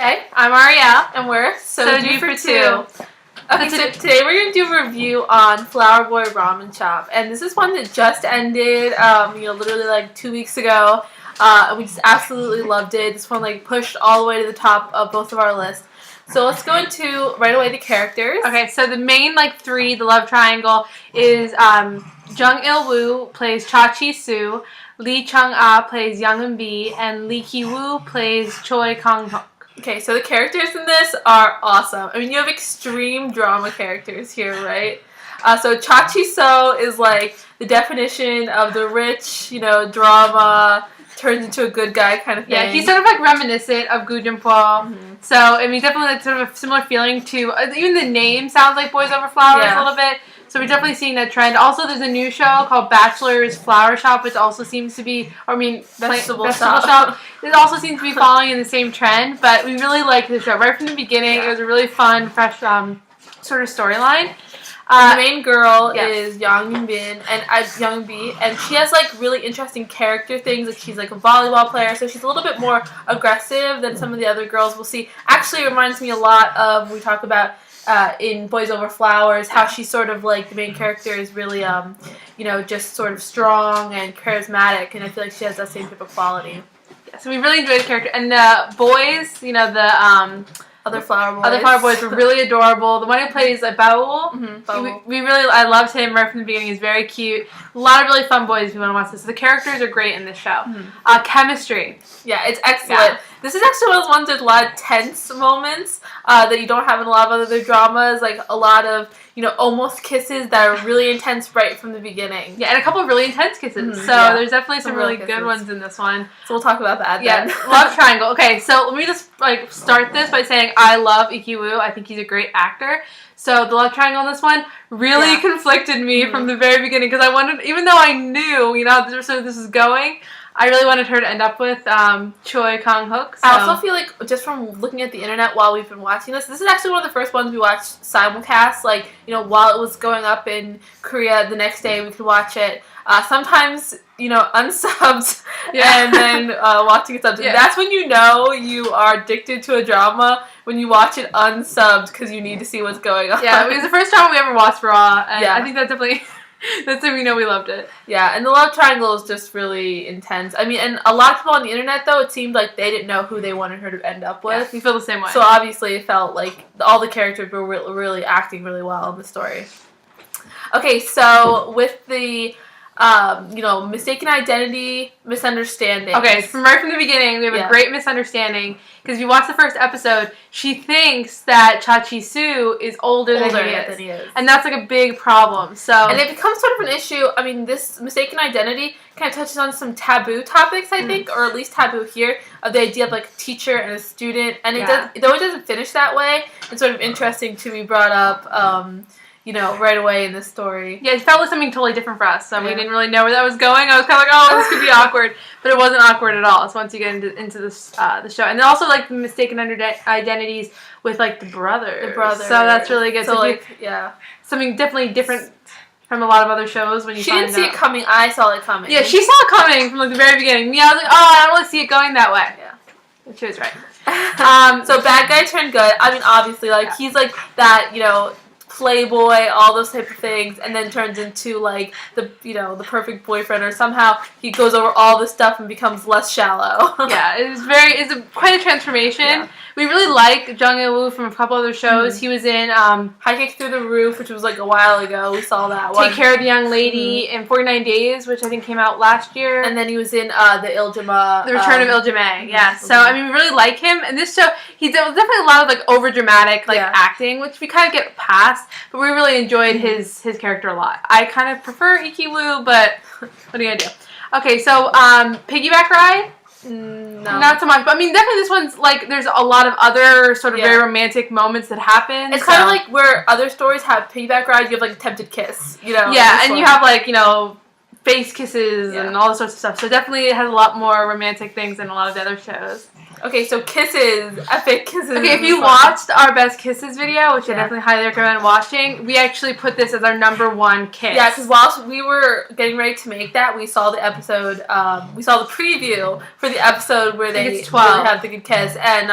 Hey, I'm Ariel, and we're Soju for Two. Okay, so today we're going to do a review on Flower Boy Ramen Shop, and this is one that just ended, literally like 2 weeks ago, and we just absolutely loved it. This one like pushed all the way to the top of both of our lists. So let's go into right away the characters. Okay, so the main three, the love triangle, is Jung Il-woo plays Cha-Chi Soo, Lee Chung-ah plays Young Eun-bi, and Lee Ki-woo plays Choi Kang-hook. Okay, so the characters in this are awesome. I mean, you have extreme drama characters here, right? So Cha-Chi Soo is like the definition of the rich, drama, turns into a good guy kind of thing. Yeah, he's sort of like reminiscent of Gu Jun-po. Mm-hmm. So, I mean, definitely like sort of a similar feeling to, even the name sounds like Boys Over Flowers a little bit. So we're definitely seeing that trend. Also, there's a new show called Bachelor's Flower Shop, which also seems to be, Vegetable Shop. It also seems to be following in the same trend, but we really liked the show. Right from the beginning, It was a really fun, fresh sort of storyline. The main girl is Young Eun-bi, and she has like really interesting character things. Like she's like a volleyball player, so she's a little bit more aggressive than some of the other girls we'll see. Actually, it reminds me a lot of we talk about in Boys Over Flowers, how she's sort of like the main character is really just sort of strong and charismatic, and I feel like she has that same type of quality. Yeah, so we really enjoyed the character, and the boys, the Other flower boys were really adorable. The one who plays Baul, I loved him right from the beginning. He's very cute. A lot of really fun boys if you want to watch this. So the characters are great in this show. Mm-hmm. Chemistry. Yeah, it's excellent. Yeah. This is actually one of those ones with a lot of tense moments that you don't have in a lot of other dramas. Like a lot of, almost kisses that are really intense right from the beginning. Yeah, and a couple of really intense kisses. Mm-hmm. So there's definitely some really good ones in this one. So we'll talk about that then. Love triangle. Okay, so let me just start this by saying I love Lee Ki-woo. I think he's a great actor. So the love triangle in this one really conflicted me from the very beginning because I wanted, even though I knew, this is going, I really wanted her to end up with Choi Kang-hook. So. I also feel like, just from looking at the internet while we've been watching this is actually one of the first ones we watched simulcast. Like, while it was going up in Korea the next day, we could watch it. Sometimes, unsubbed, and then watching it subbed. Yeah. That's when you know you are addicted to a drama, when you watch it unsubbed because you need to see what's going on. Yeah, it was the first drama we ever watched raw, and I think that definitely... That's when we know we loved it. Yeah, and the love triangle is just really intense. I mean, and a lot of people on the internet, though, it seemed like they didn't know who they wanted her to end up with. Yeah, we feel the same way. So obviously it felt like all the characters were really acting really well in the story. Okay, so with the... mistaken identity, misunderstanding. Okay, right from the beginning, we have a great misunderstanding. Because if you watch the first episode, she thinks that Cha-Chi Soo is older than he is. And that's like a big problem. And it becomes sort of an issue. I mean, this mistaken identity kind of touches on some taboo topics, I think, or at least taboo here, of the idea of like a teacher and a student. And though it doesn't finish that way, it's sort of interesting to be brought up, right away in this story. Yeah, it felt like something totally different for us, so we didn't really know where that was going. I was kind of like, oh, this could be awkward, but it wasn't awkward at all. So once you get into this, the show. And then also, like, the mistaken identities with, like, the brothers. So that's really good. So something definitely different from a lot of other shows when you She didn't see it coming. I saw it coming. Yeah, she saw it coming from, like, the very beginning. Me, I was like, oh, I don't really see it going that way. Yeah. She was right. So bad guy turned good. I mean, obviously, like, he's, like, that, playboy, all those type of things, and then turns into like the perfect boyfriend, or somehow he goes over all this stuff and becomes less shallow. Yeah, it's quite a transformation. Yeah. We really like Jung Il-woo from a couple other shows. He was in High Kick Through the Roof, which was like a while ago. We saw that one. Take Care of the Young Lady in 49 Days, which I think came out last year. And then he was in The Return of Il-jae. Yeah. So I mean, we really like him. And this show, he did definitely a lot of like over dramatic acting, which we kind of get past. But we really enjoyed his character a lot. I kind of prefer Lee Ki-woo, but what are you gonna do? Okay, so Piggyback Ride. No. Not so much, but I mean, definitely this one's like, there's a lot of other sort of very romantic moments that happen. It's kind of like where other stories have Piggyback Ride, you have like Attempted Kiss, Yeah, and you have like, face kisses and all this sorts of stuff. So definitely it has a lot more romantic things than a lot of the other shows. Okay, so kisses, epic kisses. Okay, if you watched our best kisses video, which I definitely highly recommend watching, we actually put this as our #1 kiss. Yeah, because whilst we were getting ready to make that, we saw the episode, we saw the preview for the episode where they really had the good kiss, and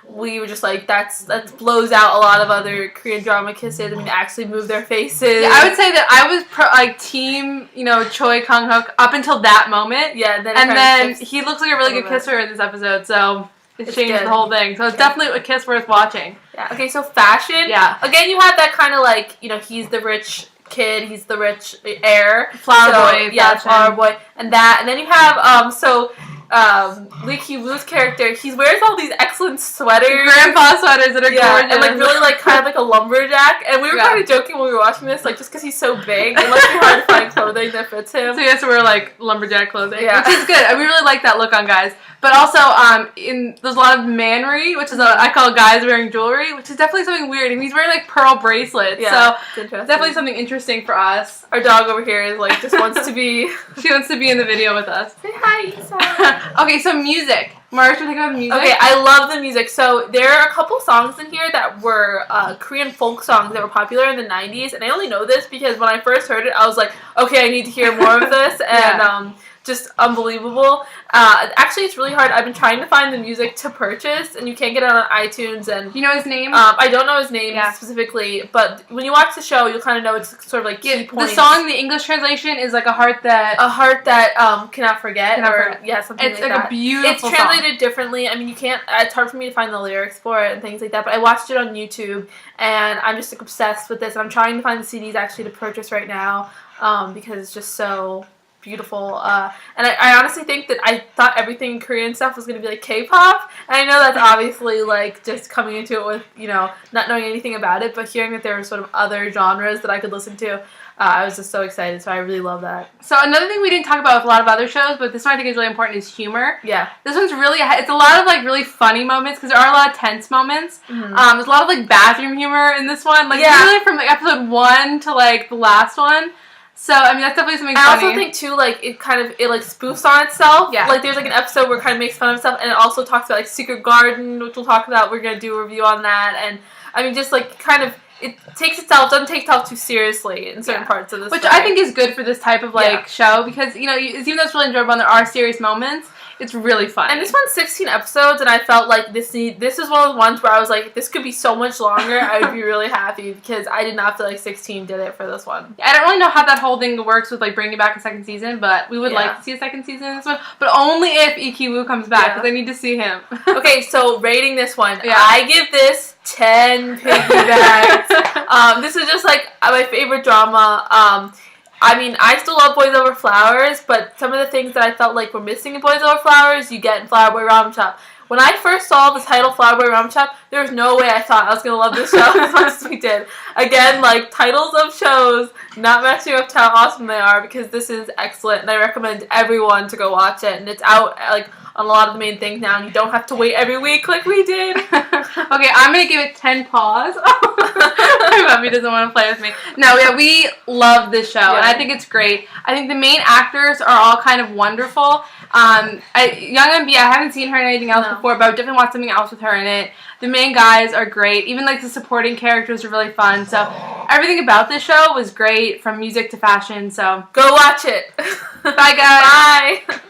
we were just like, that blows out a lot of other Korean drama kisses. I mean, they actually move their faces. Yeah, I would say that I was team, Choi Kang-hook up until that moment. Yeah, then he looks like a really good kisser in this episode, so it's changed the whole thing. So it's definitely a kiss worth watching. Yeah. Okay, so fashion. Yeah. Again, you have that kind of he's the rich kid, he's the rich heir. Flower boy. Yeah, flower boy. And then you have, Lee Ki-woo's character, he wears all these excellent sweaters. Grandpa sweaters that are gorgeous. And really kind of like a lumberjack. And we were kind of joking when we were watching this, just because he's so big, it must be hard to find clothing that fits him. So he has to wear lumberjack clothing, which is good. We really like that look on guys. But also, there's a lot of mannery, which is I call guys wearing jewelry, which is definitely something weird. And he's wearing pearl bracelets, so definitely something interesting for us. Our dog over here is just wants to be. She wants to be in the video with us. Say hi, Isa. Okay, so music. Marge, what do you think about the music? Okay, I love the music. So there are a couple songs in here that were Korean folk songs that were popular in the 90s, and I only know this because when I first heard it, I was like, okay, I need to hear more of this, and just unbelievable. Actually, it's really hard. I've been trying to find the music to purchase, and you can't get it on iTunes. And you know his name? I don't know his name specifically, but when you watch the show, you'll kind of know it's sort of key points. The song, the English translation is a heart that cannot forget. Something it's like that. A beautiful It's translated differently. I mean, you can't. It's hard for me to find the lyrics for it and things like that. But I watched it on YouTube, and I'm just obsessed with this. And I'm trying to find the CDs actually to purchase right now because it's just so beautiful, and I honestly think that I thought everything Korean stuff was going to be K-pop, and I know that's obviously just coming into it with not knowing anything about it, but hearing that there were sort of other genres that I could listen to, I was just so excited, so I really love that. So another thing we didn't talk about with a lot of other shows, but this one I think is really important, is humor. Yeah. This one's it's a lot of really funny moments, because there are a lot of tense moments. Mm-hmm. There's a lot of bathroom humor in this one, really from episode 1 to the last one. So, I mean, that's definitely something funny. I also think, too, it spoofs on itself. Yeah. There's, an episode where it kind of makes fun of itself, and it also talks about, Secret Garden, which we'll talk about. We're going to do a review on that. And, I mean, just, it doesn't take itself too seriously in certain parts of this Which I think is good for this type of, show, because, even though it's really enjoyable and there are serious moments, it's really fun. And this one's 16 episodes, and I felt like this is one of the ones where I was like, this could be so much longer. I would be really happy, because I did not feel like 16 did it for this one. I don't really know how that whole thing works with bringing back a second season, but we would like to see a second season in this one. But only if Lee Ki-woo comes back, because I need to see him. Okay, so rating this one. I give this 10 piggybacks. This is just my favorite drama. I mean, I still love Boys Over Flowers, but some of the things that I felt were missing in Boys Over Flowers, you get in Flower Boy Ramchop. When I first saw the title Flower Boy Ramchop, there was no way I thought I was going to love this show as much as we did. Again, titles of shows not matching up to how awesome they are, because this is excellent, and I recommend everyone to go watch it. And it's out, on a lot of the main things now, and you don't have to wait every week like we did. Okay, I'm going to give it 10 paws. My puppy doesn't want to play with me. No, we love this show, and I think it's great. I think the main actors are all kind of wonderful. Young Eun-bi, I haven't seen her in anything else before, but I would definitely want something else with her in it. The main guys are great. Even the supporting characters are really fun. So everything about this show was great, from music to fashion. So go watch it. Bye, guys. Bye.